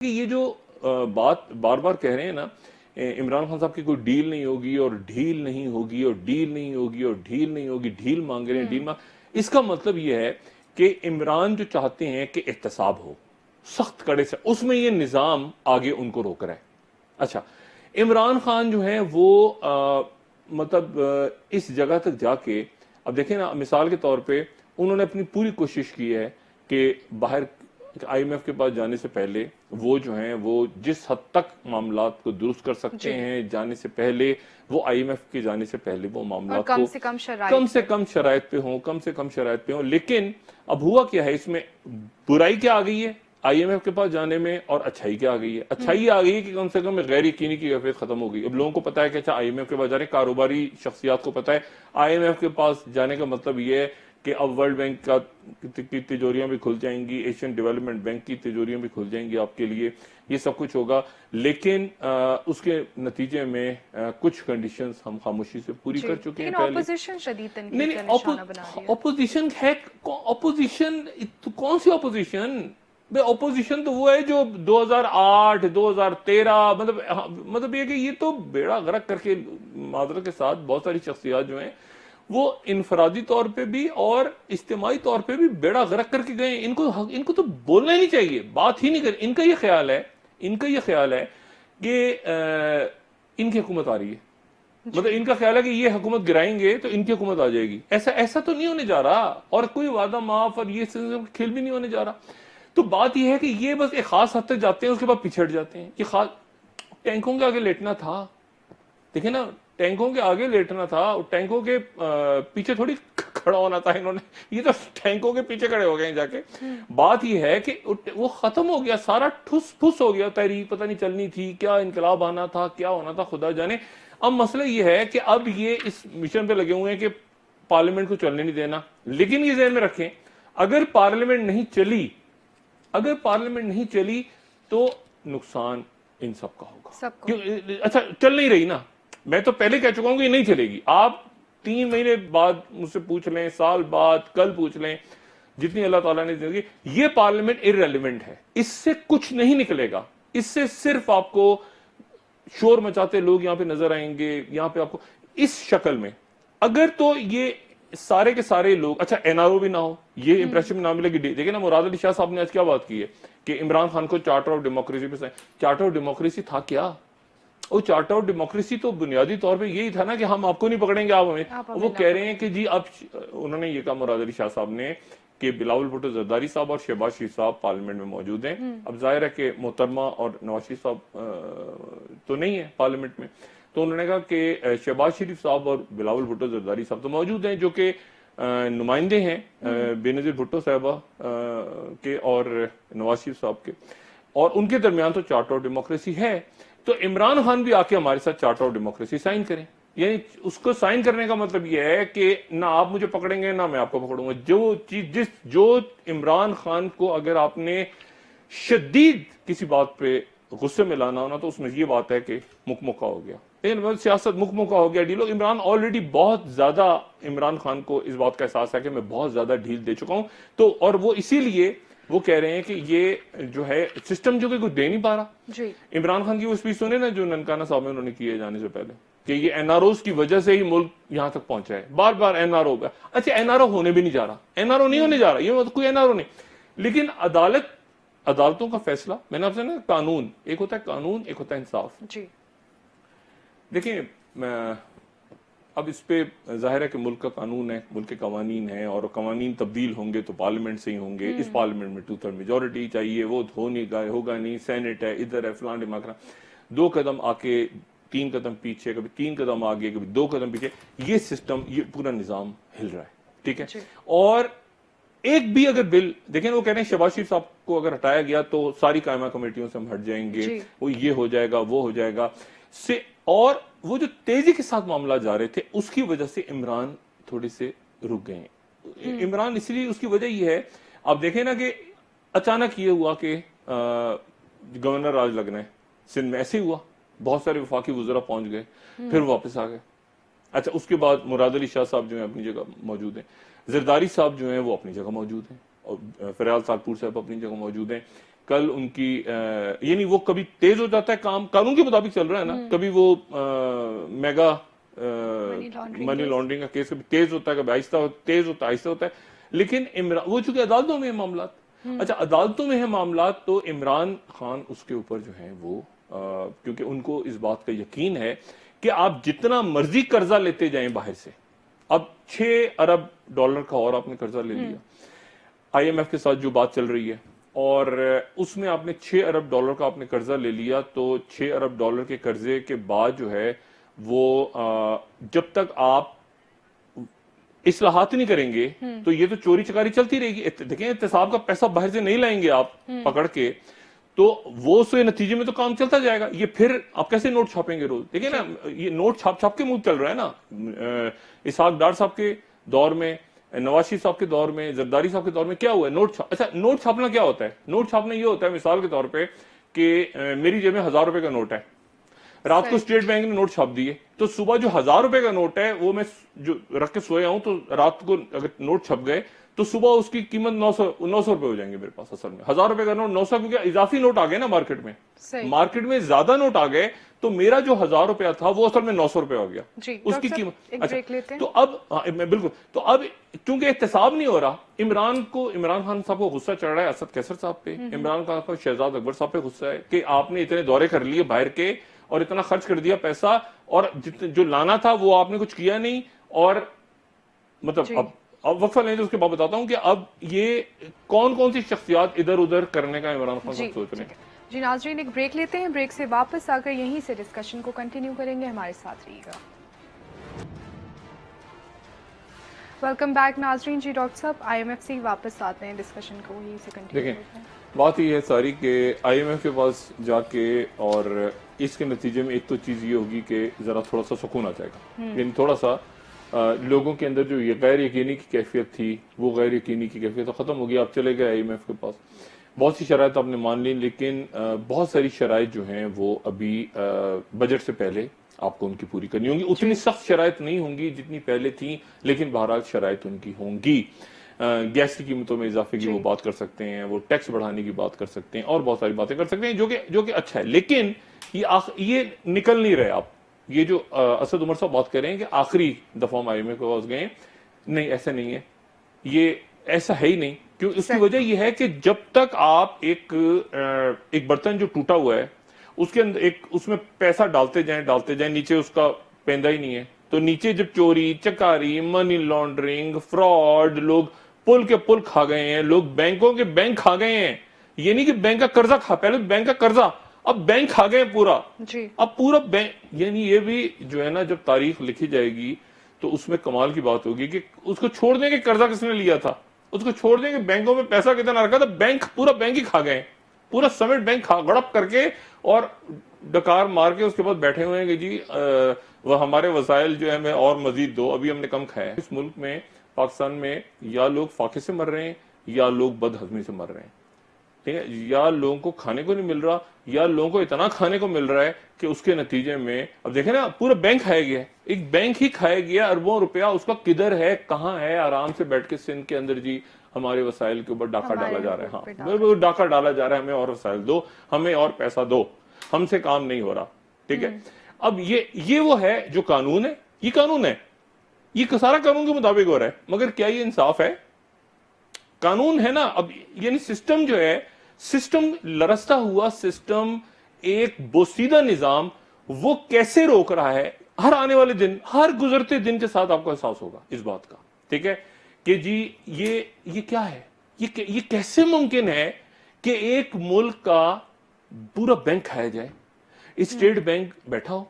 कि ये जो बात बार बार कह रहे हैं ना, इमरान खान साहब की कोई डील नहीं होगी और ढील नहीं होगी और डील नहीं होगी और ढील नहीं होगी, ढील मांग रहे हैं, डील मांग, इसका मतलब ये है कि इमरान जो चाहते हैं कि एहतसाब हो सख्त कड़े से, उसमें ये निजाम आगे उनको रोक रहा है। अच्छा, इमरान खान जो है वो मतलब इस जगह तक जाके, अब देखें ना, मिसाल के तौर पे उन्होंने अपनी पूरी कोशिश की है कि बाहर आईएमएफ के पास जाने से पहले वो जो हैं वो जिस हद तक मामलात को दुरुस्त कर सकते हैं, जाने से पहले वो आईएमएफ के जाने से पहले वो मामलात को कम से कम शराइत पे हों, कम से कम शराइत पे हों। लेकिन अब हुआ क्या है, इसमें बुराई क्या आ गई है आईएमएफ के पास जाने में, और अच्छाई क्या आ गई है? अच्छाई आ गई है कि कम से कम गैर यकीनी की कैफियत खत्म हो गई। अब लोगों को पता है कि अच्छा आईएमएफ के पास जा रहे हैं, कारोबारी शख्सियात को पता है आईएमएफ के पास जाने का मतलब ये है कि अब वर्ल्ड बैंक का की तिजोरियां भी खुल जाएंगी, एशियन डेवलपमेंट बैंक की तिजोरियां भी खुल जाएंगी आपके लिए, ये सब कुछ होगा। लेकिन उसके नतीजे में कुछ कंडीशंस हम खामोशी से पूरी कर चुके हैं पहले। ऑपोजिशन शदीद तनकीद का निशाना बना रही है। ऑपोजिशन है, ऑपोजिशन कौन सी ऑपोजिशन? ऑपोजिशन तो वो है जो 2008 2013 मतलब ये कि ये तो बेड़ा गर्क करके, माजरत के साथ, बहुत सारी शख्सियात जो हैं वो इनफरादी तौर पे भी और इज्तिमाई तौर पे भी बेड़ा गर्क करके गए। इनको तो बोलना ही नहीं चाहिए, बात ही नहीं कर। इनका ये ख्याल है कि इनकी हुकूमत आ रही है, मतलब इनका ख्याल है कि ये हुकूमत गिराएंगे तो इनकी हुकूमत आ जाएगी। ऐसा तो नहीं होने जा रहा, और कोई वादा माफ और ये खेल भी नहीं होने जा रहा। तो बात यह है कि ये बस एक खास हद तक जाते हैं, उसके बाद पिछड़ जाते हैं। कि खास टैंकों के आगे लेटना था, देखिए ना, टैंकों के आगे लेटना था, टैंकों के पीछे थोड़ी खड़ा होना था इन्होंने। ये तो टैंकों के पीछे खड़े हो गए जाके। बात यह है कि वो खत्म हो गया, सारा ठुस फुस हो गया। तहरीक पता नहीं चलनी थी क्या, इनकलाब आना था, क्या होना था, खुदा जाने। अब मसला यह है कि अब ये इस मिशन पे लगे हुए हैं कि पार्लियामेंट को चलने नहीं देना। लेकिन ये ज़हन में रखें, अगर पार्लियामेंट नहीं चली तो नुकसान इन सब का होगा। अच्छा, चल नहीं रही ना, मैं तो पहले कह चुका हूं कि नहीं चलेगी। आप 3 महीने बाद मुझसे पूछ लें, साल बाद, कल पूछ लें, जितनी अल्लाह ताला ने जिंदगी, ये पार्लियामेंट इररेलेवेंट है, इससे कुछ नहीं निकलेगा। इससे सिर्फ आपको शोर मचाते लोग यहां पे नजर आएंगे, यहां पे आपको इस शक्ल में। अगर तो ये सारे के सारे लोग, अच्छा एनआरओ भी ना हो, ये इंप्रेशन में ना मिलेगी। देखिए ना, मुराद अली शाह साहब ने आज क्या बात की है कि इमरान खान को चार्टर ऑफ डेमोक्रेसी पे, चार्टर ऑफ डेमोक्रेसी था क्या? वो चार्टर ऑफ डेमोक्रेसी तो बुनियादी तौर पे यही था ना कि हम आपको नहीं पकड़ेंगे, आप हमें। वो कह रहे हैं कि जी अब उन्होंने ये कहा, मुराद अली शाह साहब ने, कि बिलावल भुट्टो जरदारी साहब और शहबाज शरीफ साहब पार्लियामेंट में मौजूद हैं। अब जाहिर है कि मोहतरमा और नवाज शरीफ साहब तो नहीं है पार्लियामेंट में, तो उन्होंने कहा कि शहबाज शरीफ साहब और बिलावल भुट्टो जरदारी साहब तो मौजूद हैं, जो कि नुमाइंदे हैं बेनजीर भुट्टो साहबा के और नवाज शरीफ साहब के, और उनके दरमियान तो चार्टर ऑफ डेमोक्रेसी है। तो इमरान खान भी आके हमारे साथ चार्टर ऑफ डेमोक्रेसी साइन करें। यानी उसको साइन करने का मतलब यह है कि ना आप मुझे पकड़ेंगे ना मैं आपको पकड़ूंगा। जो इमरान खान को अगर आपने शदीद किसी बात पे गुस्से में लाना हो ना, तो उसमें यह बात है कि मुकमुका हो गया। लेकिन सियासत मुकमुका हो गया, डीलो। इमरान ऑलरेडी बहुत ज्यादा, इमरान खान को इस बात का एहसास है कि मैं बहुत ज्यादा ढील दे चुका हूं। तो और वो इसीलिए वो कह रहे हैं कि ये जो है सिस्टम जो कि कुछ दे नहीं पा रहा जी। इमरान खान की वो स्पीच सुने ना जो ननकाना साहब में उन्होंने की है जाने से पहले, कि ये एनआरओ की वजह से ही मुल्क यहां तक पहुंचा है। बार बार एनआरओ। अच्छा, एनआरओ होने भी नहीं जा रहा, एनआरओ नहीं होने जा रहा, ये मतलब कोई एनआरओ नहीं। लेकिन अदालतों का फैसला, मैंने आपसे ना, कानून एक होता है, कानून एक होता है इंसाफ जी। देखिए, अब इस पे जाहिर है कि मुल्क का कानून है, मुल्क के कवानीन है, और कवानीन तब्दील होंगे तो पार्लियामेंट से ही होंगे। इस पार्लियामेंट में 2/3 मेजोरिटी चाहिए, वो हो नहीं गए, होगा नहीं, सेनेट है, इधर है, फलान डिमाकरा, 2 कदम आके 3 कदम पीछे, कभी 3 कदम आगे, कभी 2 कदम पीछे, ये सिस्टम, ये पूरा निजाम हिल रहा है। ठीक है, और एक भी अगर बिल देखें, वो कह रहे हैं शहबाज शरीफ साहब को अगर हटाया गया तो सारी कायमा कमेटियों से हम हट जाएंगे, वो ये हो जाएगा, वो हो जाएगा से। और वो जो तेजी के साथ मामला जा रहे थे, उसकी वजह से इमरान थोड़े से रुक गए। इमरान इसलिए, उसकी वजह ये है, आप देखें ना कि अचानक ये हुआ कि गवर्नर राज लगना है सिंध में, ऐसे ही हुआ, बहुत सारे वफाकी वज़रा पहुंच गए, फिर वापस आ गए। अच्छा, उसके बाद मुराद अली शाह साहब जो है अपनी जगह मौजूद हैं, जरदारी साहब जो हैं वो अपनी जगह मौजूद हैं, और फरियाल सालपुर साहब अपनी जगह मौजूद हैं, कल उनकी यानी वो कभी तेज हो जाता है काम, कानून के मुताबिक चल रहा है ना, कभी वो मेगा मनी लॉन्ड्रिंग का केस कभी तेज होता है, कभी आहिस्ता तेज होता है, आहिस्ता होता है। लेकिन इमरान, वो चूंकि अदालतों में है मामला, अच्छा अदालतों में है मामला, तो इमरान खान उसके ऊपर जो है वो क्योंकि उनको इस बात का यकीन है कि आप जितना मर्जी कर्जा लेते जाएं बाहर से, अब 6 अरब डॉलर का और आपने कर्जा ले लिया आईएमएफ के साथ जो बात चल रही है, और उसमें आपने 6 अरब डॉलर का आपने कर्जा ले लिया, तो 6 अरब डॉलर के कर्जे के बाद जो है वो जब तक आप इस्लाहात नहीं करेंगे तो ये तो चोरी चकारी चलती रहेगी। देखिए एहतसाब का पैसा बाहर से नहीं लाएंगे आप पकड़ के, तो वो उसके नतीजे में तो काम चलता जाएगा। ये फिर आप कैसे नोट छापेंगे रोज? देखिए ना, ये नोट छाप छाप के मुंह चल रहा है ना। इसहाक डार साहब के दौर में, नवाज शरीफ साहब के दौर में, जरदारी साहब के दौर में क्या हुआ है? नोट छाप। अच्छा, नोट छापना क्या होता है? नोट छापना ये होता है मिसाल के तौर पे कि मेरी जेब में 1000 रुपए का नोट है, रात को स्टेट बैंक ने नोट छाप दिए, तो सुबह जो 1000 रुपए का नोट है वो मैं जो रख के सोया हूं, तो रात को अगर नोट छप गए तो सुबह उसकी कीमत 900 रुपए हो जाएंगे मेरे पास। असल में 1000 रुपए का नोट 900, क्योंकि इजाफी नोट आ गए ना मार्केट में, मार्केट में ज्यादा नोट आ गए, तो मेरा जो 1000 रुपया था वो असल में 900 रुपए हो गया उसकी कीमत। अच्छा, तो अब बिल्कुल, तो अब क्योंकि एहतसाब नहीं हो रहा, इमरान खान साहब को गुस्सा चढ़ रहा है असद कैसर साहब पे, इमरान खान को शहजाद अकबर साहब पे गुस्सा है कि आपने इतने दौरे कर लिए बाहर के और इतना खर्च कर दिया पैसा, और जो लाना था वो आपने कुछ किया नहीं, और मतलब अब वक्फा लेने, तो उसके बाद बताता हूं कि अब ये कौन कौन सी शख्सियात इधर उधर करने का इमरान खान साहब सोच रहे हैं। जी नाजरीन, एक ब्रेक लेते हैं, ब्रेक से वापस आकर यहीं से डिस्कशन को कंटिन्यू करेंगे, हमारे साथ रहिएगा। वेलकम बैक नाजरीन। जी डॉक्टर साहब, आईएमएफ से ही वापस आते हैं, डिस्कशन को यहीं से कंटिन्यू करते हैं। बात ये है सारी कि आईएमएफ के पास जाके, और इसके नतीजे में एक तो चीज ये होगी कि जरा थोड़ा सा सुकून आ जाएगा, यानी थोड़ा सा लोगों के अंदर जो ये गैर यकीनी की कैफियत थी, वो गैर यकीनी की कैफियत तो खत्म हो गई। आप चले गए आईएमएफ के पास, बहुत सी शराइत आपने मान ली, लेकिन बहुत सारी शराइत जो हैं वो अभी बजट से पहले आपको उनकी पूरी करनी होंगी। उतनी सख्त शराइत नहीं होंगी जितनी पहले थी, लेकिन बहरहाल शराइत उनकी होंगी। गैस की कीमतों में इजाफे की वो बात कर सकते हैं, वो टैक्स बढ़ाने की बात कर सकते हैं, और बहुत सारी बातें कर सकते हैं जो कि अच्छा है। लेकिन ये निकल नहीं रहे आप, ये जो असद उमर साहब बात कर रहे हैं कि आखिरी दफा हम आईएमएफ के पास गए, नहीं ऐसा नहीं है, ये ऐसा है ही नहीं। क्यों? इसकी वजह यह है कि जब तक आप एक बर्तन जो टूटा हुआ है उसके अंदर उसमें पैसा डालते जाएं, नीचे उसका पेंदा ही नहीं है, तो नीचे जब चोरी चकारी, मनी लॉन्ड्रिंग, फ्रॉड, लोग पुल के पुल खा गए हैं, लोग बैंकों के बैंक खा गए हैं। ये नहीं कि बैंक का कर्जा पहले बैंक का कर्जा, अब बैंक खा गए पूरा जी। अब पूरा बैंक, यानी ये भी जो है ना, जब तारीख लिखी जाएगी तो उसमें कमाल की बात होगी कि उसको छोड़ देंगे कर्जा किसने लिया था, उसको छोड़ देंगे बैंकों में पैसा कितना रखा था, बैंक पूरा बैंक ही खा गए, पूरा समेट बैंक गड़प करके और डकार मार के उसके बाद बैठे हुए हैं कि जी वह हमारे वसाइल जो है हमें और मजीद दो, अभी हमने कम खाया है। इस मुल्क में, पाकिस्तान में, या लोग फाके से मर रहे हैं या लोग बदहजमी से मर रहे हैं, ठीक है, या लोगों को खाने को नहीं मिल रहा, या लोगों को इतना खाने को मिल रहा है कि उसके नतीजे में अब देखें ना, पूरा बैंक खाया गया, एक बैंक ही खाया गया, अरबों रुपया उसका किधर है, कहाँ है, आराम से बैठ के सिंध के अंदर जी हमारे वसाइल के ऊपर डाका डाला जा रहा है। हाँ, डाका डाला जा रहा है, हमें और वसाइल दो, हमें और पैसा दो, हमसे काम नहीं हो रहा, ठीक है। अब ये वो है जो कानून है, ये कानून है, ये सारा कानून के मुताबिक हो रहा है, मगर क्या ये इंसाफ है? कानून है ना, अब यानी सिस्टम जो है, सिस्टम लरसता हुआ सिस्टम, एक बोसीदा निजाम, वो कैसे रोक रहा है? हर आने वाले दिन, हर गुजरते दिन के साथ आपको एहसास होगा इस बात का, ठीक है, कि जी ये क्या है, ये कैसे मुमकिन है कि एक मुल्क का पूरा बैंक खाया जाए, स्टेट बैंक बैठा हो,